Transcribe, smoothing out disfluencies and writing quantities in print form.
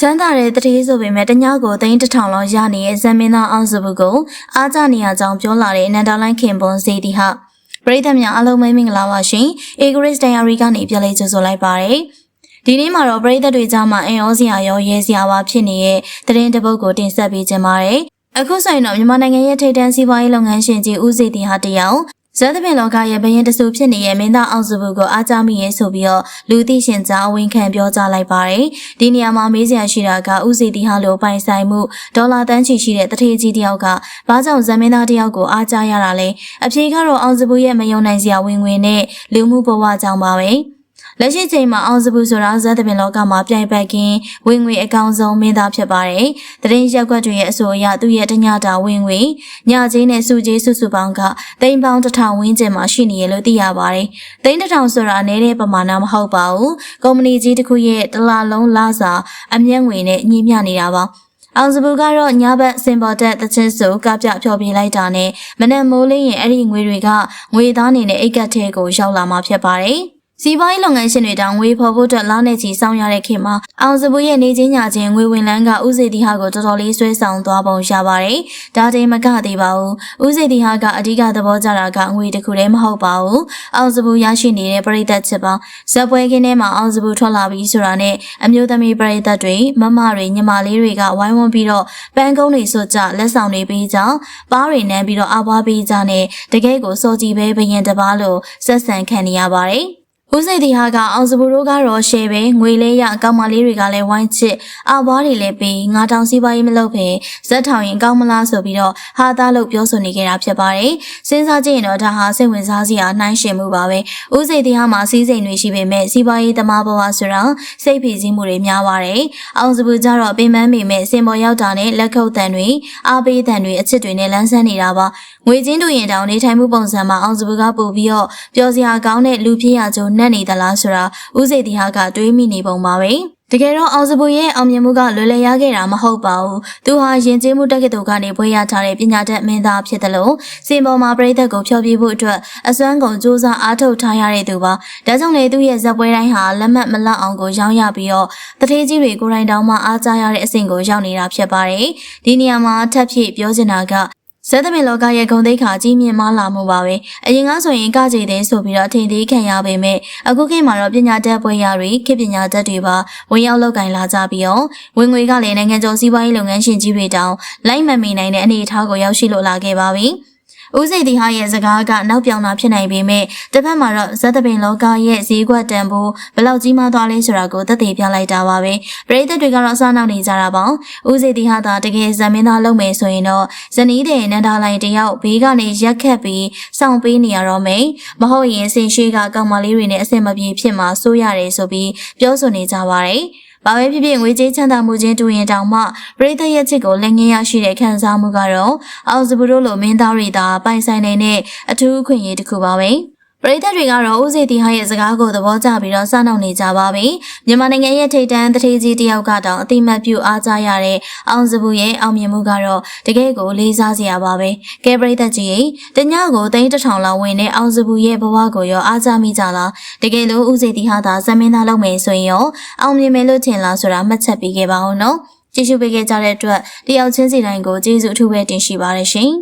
ချမ်းသာတဲ့တတိဆိုပေမဲ့တညကိုသိန်း1000လောက်ရနေတဲ့ဇမင်းသားအောင်စဘူးကိုအားကြနေရကြောင်းပြောလာတဲ့နန္ဒလိုင်းခင်ပွန်စီတီဟာပရိသတ်များအားလုံးမင်္ဂလာပါရှင်။ Agris Diary ကနေပြန်လည်ကြိုဆိုလိုက်ပါရစေ။ဒီနေ့မှာတော့ပရိသတ်တွေကြားမှာအင်အောစရာရောရဲစရာပါဖြစ်နေတဲ့သတင်းတစ်ပုဒ်ကိုတင်ဆက်ပေးခြင်းပါတယ်။အခုဆိုရင်တော့မြန်မာနိုင်ငံရဲ့ထိပ်တန်းစီးပွားရေးလုပ်ငန်းရှင်ကြီးဦးစီတီဟာတယောက်ဇာတ်ပင်လောကရဲ့ဘယင်တဆူဖြစ်နေတဲ့မင်းသားအောင်စဘူးကိုအားကြမိရဲဆိုပြီးတော့လူသိရှင်ကြားအဝင်ခံပြောကြားလိုက်ပါတယ်။ဒီနေရာမှာမေးစရာရှိတာကဦးစီတီဟာလိုပိုင်ဆိုင်မှုဒေါ်လာတန်းချီရှိတဲ့တထေးကြီးတယောက်ကဘာကြောင့်ဇမင်းသားတယောက်ကိုအားကြရတာလဲ။အဖြေကတော့အောင်စဘူးရဲ့မယုံနိုင်စရာဝင်ငွေနဲ့လူမှုဘဝကြောင့်ပါပဲ။လက်ရှိချိန်မှာအောင်စဘူးဆိုတာဇာတ်ပင်လောကမှာပြိုင်ပတ်ကင်းဝင်ငွေအကောင်ဆုံးမင်းသားဖြစ်ပါတယ်။တရင်ရက်ွက်တွေရဲ့အဆိုအရသူ့ရဲ့တညတာဝင်ငွေညချင်းနဲ့စုကြီးစုစုပေါင်းကသိန်းပေါင်း1000ဝန်းကျင်မှာရှိနေရလို့သိရပါတယ်။သိန်း1000ဆိုတာနည်းတဲ့ပမာဏမဟုတ်ပါဘူး။ကုမ္ပဏီကြီးတစ်ခုရဲ့တစ်လလုံးလစာအမျက်ငွေနဲ့ညီမျှနေတာပါ။အောင်စဘူးကတော့ညဘက်စင်ပေါ်တက်တချင်းစုကပြဖျော်ပြလိုက်တာနဲ့မနက်မိုးလင်းရင်အဲ့ဒီငွေတွေကငွေသားနေနဲ့အိတ်ကတ်ထဲကိုရောက်လာမှာဖြစ်ပါတယ်။စီးပွားရေးလုပ်ငန်းရှင်တွေတောင်ငွေဖော်ဖို့အတွက်လာနေချီစောင့်ရတဲ့ခေတ်မှာအောင်စဘူးရဲ့နေချင်းညချင်းငွေဝင်လန်းကဦးစီတီဟာကိုတော်တော်လေးဆွဲဆောင်သွားပုံရပါတယ်။ဒါတည်းမကသေးပါဘူး။ဦးစီတီဟာကအဓိကသဘောကျတာကငွေတစ်ခုတည်းမဟုတ်ပါဘူး။အောင်စဘူးရရှိနေတဲ့ပရိသတ်ချစ်ပေါင်းဇက်ပွဲခင်းထဲမှာအောင်စဘူးထွက်လာပြီးဆိုတာနဲ့အမျိုးသမီးပရိသတ်တွေမမတွေညီမလေးတွေကဝိုင်းဝန်းပြီးတော့ပန်းကုန်းတွေစွတ်ကြလက်ဆောင်တွေပေးကြပါးတွေနမ်းပြီးတော့အပွားပေးကြနဲ့တကယ်ကိုစောကြည့်ပဲဘယင်တပားလို့ဆက်ဆံခံနေရပါတယ်။ဦးစိတ်တီဟာကအောင်စဘူးတို့ကတော့ရှယ်ပဲငွေလေးရကောင်းမလေးတွေကလည်းဝိုင်းချစ်အဘွားတွေလည်းပေးငါတောင်စီးပွားရေးမလုပ်ပဲဇက်ထောင်ရင်ကောင်းမလားဆိုပြီးတော့ဟာသားလို့ပြောဆိုနေကြတာဖြစ်ပါတယ်စဉ်းစားကြည့်ရင်တော့ဒါဟာစိတ်ဝင်စားစရာနှိုင်းယှဉ်မှုပါပဲဦးစိတ်တီဟာမှာစီးစိမ်တွေရှိပေမဲ့စီးပွားရေးသမားဘဝဆိုတာစိတ်ဖိစီးမှုတွေများပါတယ်အောင်စဘူးကြတော့ပင်ပန်းပေမဲ့စင်ပေါ်ရောက်တာနဲ့လက်ခုပ်တန်တွေအားပေးတန်တွေအချစ်တွေနဲ့လမ်းဆန်းနေတာပါငွေချင်းတူရင်တောင်နေထိုင်မှုပုံစံမှာအောင်စဘူးကပို့ပြီးတော့ပျော်စရာကောင်းတဲ့လူဖြစ်ရကြုံနဲ့နေသလားဆိုတာဦးစိတ်တီဟာကတွေးမိနေပုံပါပဲတကယ်တော့အောင်စဘူးရဲ့အောင်မြင်မှုကလွယ်လည်ရခဲ့တာမဟုတ်ပါဘူးသူဟာယဉ်ကျေးမှုတက္ကသိုလ်ကနေဘွဲ့ရထားတဲ့ပညာတတ်မင်းသားဖြစ်တယ်လို့စင်ပေါ်မှာပြည်သက်ကိုဖျော်ဖြေဖို့အတွက်အစွမ်းကုန်စူးစမ်းအားထုတ်ထားရတဲ့သူပါဒါကြောင့်လေသူရဲ့ဇက်ပွဲတိုင်းဟာလက်မှတ်မလောက်အောင်ကိုရောင်းရပြီးတော့တထေးကြီးတွေကိုယ်တိုင်တောင်မှအားကြရတဲ့အဆင့်ကိုရောက်နေတာဖြစ်ပါတယ်ဒီနေရာမှာထပ်ဖြည့်ပြောချင်တာကဇာတ်ပင်လောကရဲ့ဂုဏ်သိက္ခာကြီးမြင့်မားလာမှုပါပဲအရင်ကဆိုရင်ကကြည်တဲ့ဆိုပြီးတော့ထင်သေးခံရပေမဲ့အခုခေတ်မှာတော့ပညာတတ်ပွဲရတွေခေတ်ပညာတတ်တွေပါဝင်ရောက်လောက်ကင်လာကြပြီးတော့ဝင်ငွေကလည်းနိုင်ငံကျော်စီးပွားရေးလုပ်ငန်းရှင်ကြီးတွေတောင်လိုက်မမီနိုင်တဲ့အနေအထားကိုရောက်ရှိလို့လာခဲ့ပါပြီဦးစိတ်တီဟာရဲ့စကားကနောက်ပြောင်တာဖြစ်နိုင်ပေမဲ့တစ်ဖက်မှာတော့ဇာတ်ပင်လောကရဲ့ဈေးကွက်တန်ဖိုးဘလောက်ကြီးမားသွားလဲဆိုတာကိုသက်သေပြလိုက်တာပါပဲပရိသတ်တွေကတော့အစားနောက်နေကြတာပေါ့ဦးစိတ်တီဟာသာတကယ်ဇမင်းသားလုပ်မယ်ဆိုရင်တော့ဇနီးတဲ့နန္ဒာလိုင်တယောက်ဘေးကနေရက်ခတ်ပြီးစောင့်ပေးနေရတော့မယ်မဟုတ်ရင်စင်ရှိကကောင်မလေးတွေနဲ့အဆင်မပြေဖြစ်မှာစိုးရတယ်ဆိုပြီးပြောဆိုနေကြပါတယ်ဘာပဲဖြစ်ဖြစ်ငွေကြေးချမ်းသာမှုချင်းတူရင်တောင်မှပရိသတ်ရဲ့ချစ်ကိုလက်ငင်းရရှိတဲ့ခံစားမှုကတော့အောင်စဘူးတို့လိုမင်းသားတွေသာပိုင်ဆိုင်နေတဲ့အထူးအခွင့်အရေးတစ်ခုပါပဲပရိသတ်တွေကတော့ဦးစီတီဟာရဲ့စကားကိုသဘောကျပြီးတော့စနောက်နေကြပါပြီမြန်မာနိုင်ငံရဲ့ထိပ်တန်းတထေးကြီးတယောက်ကတော့အတိမတ်ပြုအားကြရတဲ့အောင်စဘူးရဲ့အောင်မြင်မှုကတော့တကယ်ကိုလေးစားစရာပါပဲကဲပရိသတ်ကြီးတညကိုသိန်း1000လောက်ဝင်တဲ့အောင်စဘူးရဲ့ဘဝကိုရောအားကြမိကြလားတကယ်လို့ဦးစီတီဟာသာဇမင်းသားလုပ်မယ်ဆိုရင်ရောအောင်မြင်မယ်လို့ထင်လားဆိုတာမှတ်ချက်ပေးခဲ့ပါဦးနော်ကြည့်ရှုပေးခဲ့ကြတဲ့အတွက်တယောက်ချင်းစီတိုင်းကိုကျေးဇူးအထူးပဲတင်ရှိပါတယ်ရှင်